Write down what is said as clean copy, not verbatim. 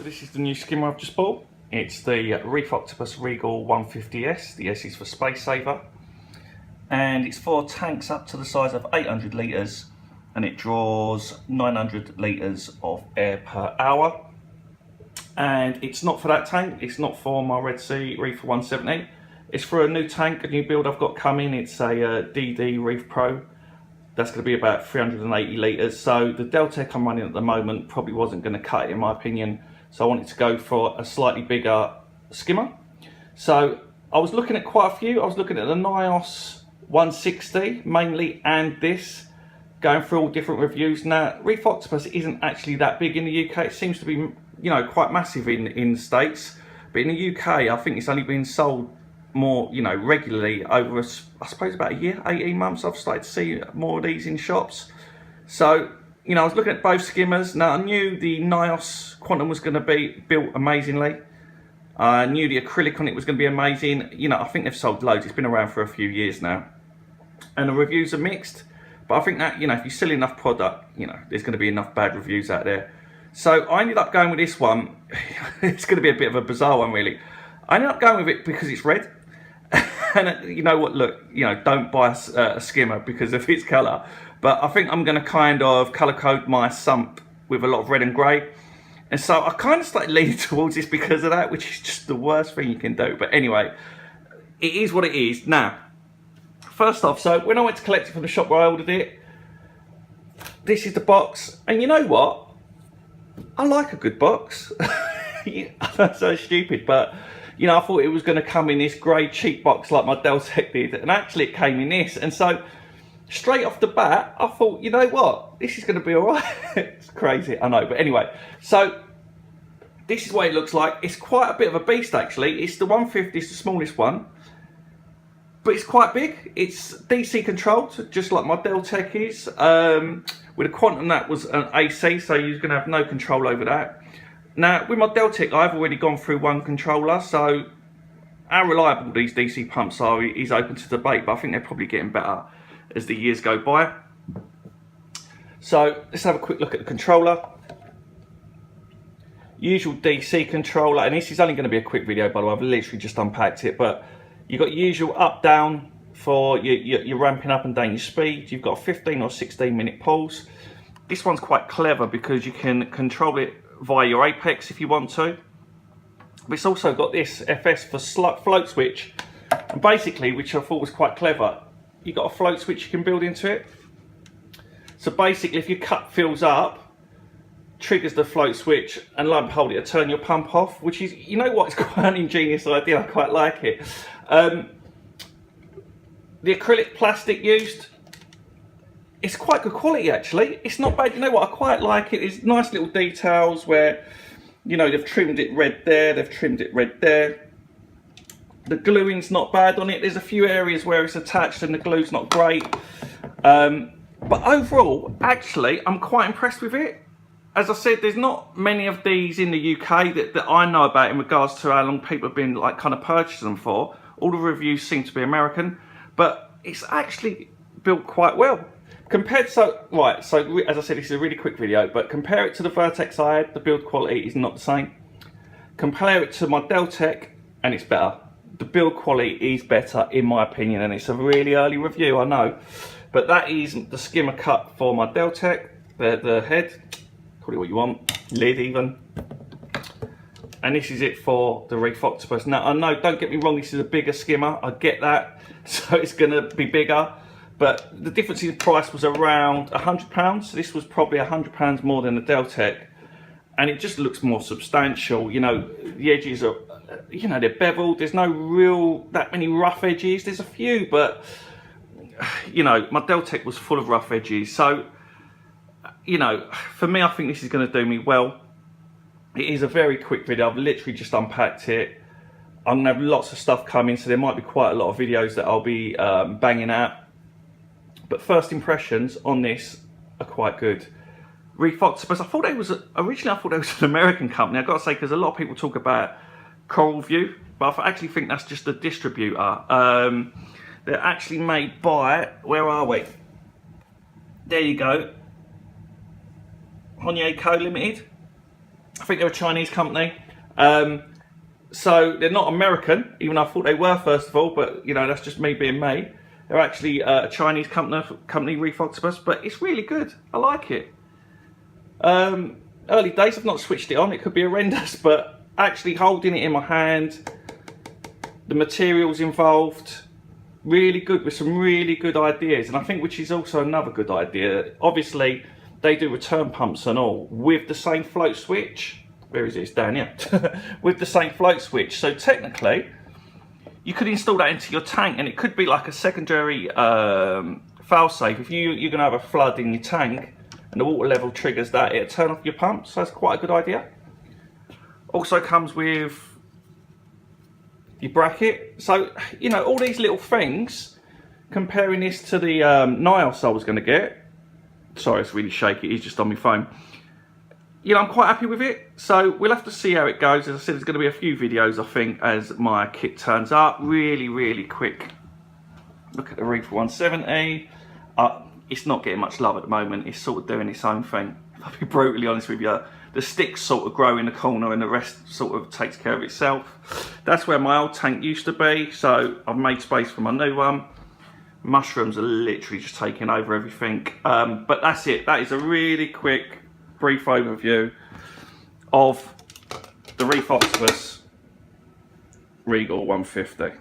This is the new skimmer I've just bought. It's the Reef Octopus Regal 150S. The S is for Space Saver. And it's for tanks up to the size of 800 litres, and it draws 900 litres of air per hour. And it's not for that tank, it's not for my Red Sea Reef 170. It's for a new tank, a new build I've got coming. It's a DD Reef Pro. That's going to be about 380 litres. So the Deltec I'm running at the moment probably wasn't going to cut it, in my opinion. So I wanted to go for a slightly bigger skimmer. So I was looking at quite a few. I was looking at the NIOS 160 mainly, and this, going through all different reviews. Now, Reef Octopus isn't actually that big in the UK. It seems to be, you know, quite massive in the States. But in the UK, I think it's only been sold more, you know, regularly over, I suppose, about a year, 18 months. I've started to see more of these in shops. So, you know, I was looking at both skimmers. Now, I knew the NIOS Quantum was going to be built amazingly. I knew the acrylic on it was going to be amazing. You know, I think they've sold loads. It's been around for a few years now. And the reviews are mixed. But I think that, you know, if you sell enough product, you know, there's going to be enough bad reviews out there. So I ended up going with this one. It's going to be a bit of a bizarre one, really. I ended up going with it because it's red. And you know what, look, you know, don't buy a skimmer because of its colour. But I think I'm going to kind of colour code my sump with a lot of red and grey. And so I kind of started leaning towards this because of that, which is just the worst thing you can do. But anyway, it is what it is. Now, first off, so when I went to collect it from the shop where I ordered it, this is the box. And you know what? I like a good box. That's so stupid, but you know, I thought it was going to come in this grey cheap box like my Deltec did, and actually it came in this. And so straight off the bat, I thought, you know what, this is going to be all right. It's crazy, I know, but anyway. So this is what it looks like. It's quite a bit of a beast, actually. It's the 150, it's the smallest one, but it's quite big. It's DC controlled, just like my Deltec is. With a Quantum, that was an AC, so you're going to have no control over that. Now, with my Deltec, I've already gone through one controller, so how reliable these DC pumps are is open to debate, but I think they're probably getting better as the years go by. So let's have a quick look at the controller. Usual DC controller, and this is only going to be a quick video, by the way. I've literally just unpacked it, but you've got usual up down for your ramping up and down your speed. You've got a 15 or 16 minute pulse. This one's quite clever because you can control it via your apex if you want to. But it's also got this FS for float switch, and basically, which I thought was quite clever, you've got a float switch you can build into it. So basically, if your cup fills up, triggers the float switch, and lo and behold, it'll turn your pump off, which is, you know what, it's quite an ingenious idea. I quite like it. The acrylic plastic used, it's quite good quality, actually. It's not bad. You know what, I quite like it. There's nice little details where, you know, they've trimmed it red there, they've trimmed it red there. The gluing's not bad on it. There's a few areas where it's attached and the glue's not great. But overall, actually, I'm quite impressed with it. As I said, there's not many of these in the UK that I know about in regards to how long people have been like kind of purchasing them for. All the reviews seem to be American, but it's actually built quite well. Compared, so as I said, this is a really quick video, but compare it to the Vertex I had, the build quality is not the same. Compare it to my Deltec, and it's better. The build quality is better, in my opinion, and it's a really early review, I know. But that is the skimmer cut for my Deltec, the head, call it what you want, lid even. And this is it for the Reef Octopus. Now, I know, don't get me wrong, this is a bigger skimmer, I get that, so it's going to be bigger. But the difference in price was around £100. So this was probably £100 more than the Deltec. And it just looks more substantial. You know, the edges are, you know, they're beveled. There's no real, that many rough edges. There's a few, but, you know, my Deltec was full of rough edges. So, you know, for me, I think this is going to do me well. It is a very quick video. I've literally just unpacked it. I'm going to have lots of stuff coming, so there might be quite a lot of videos that I'll be banging out. But first impressions on this are quite good. Reef Octopus, originally I thought it was an American company. I've got to say, because a lot of people talk about Coral View, but I actually think that's just a distributor. They're actually made by, where are we? There you go. Honye Co Limited. I think they're a Chinese company. So they're not American, even though I thought they were first of all, but you know, that's just me being me. They're actually a Chinese company, Reef Octopus, but it's really good. I like it. Early days, I've not switched it on. It could be horrendous, but actually holding it in my hand, the materials involved, really good with some really good ideas. And I think which is also another good idea. Obviously, they do return pumps and all with the same float switch. Where is it? It's down here. With the same float switch. So technically, you could install that into your tank, and it could be like a secondary fail-safe. If you're going to have a flood in your tank and the water level triggers that, it'll turn off your pump. So that's quite a good idea. Also comes with your bracket. So, you know, all these little things, comparing this to the Nios I was going to get. Sorry, it's really shaky. It's just on my phone. You know, I'm quite happy with it, so we'll have to see how it goes. As I said, there's going to be a few videos, I think, as my kit turns up. Really quick look at the Reef 170. It's not getting much love at the moment. It's sort of doing its own thing. If I'll be brutally honest with you, the sticks sort of grow in the corner and the rest sort of takes care of itself. That's where my old tank used to be, so I've made space for my new one. Mushrooms are literally just taking over everything. But that's it. That is a really quick, brief overview of the Reef Octopus Regal 150.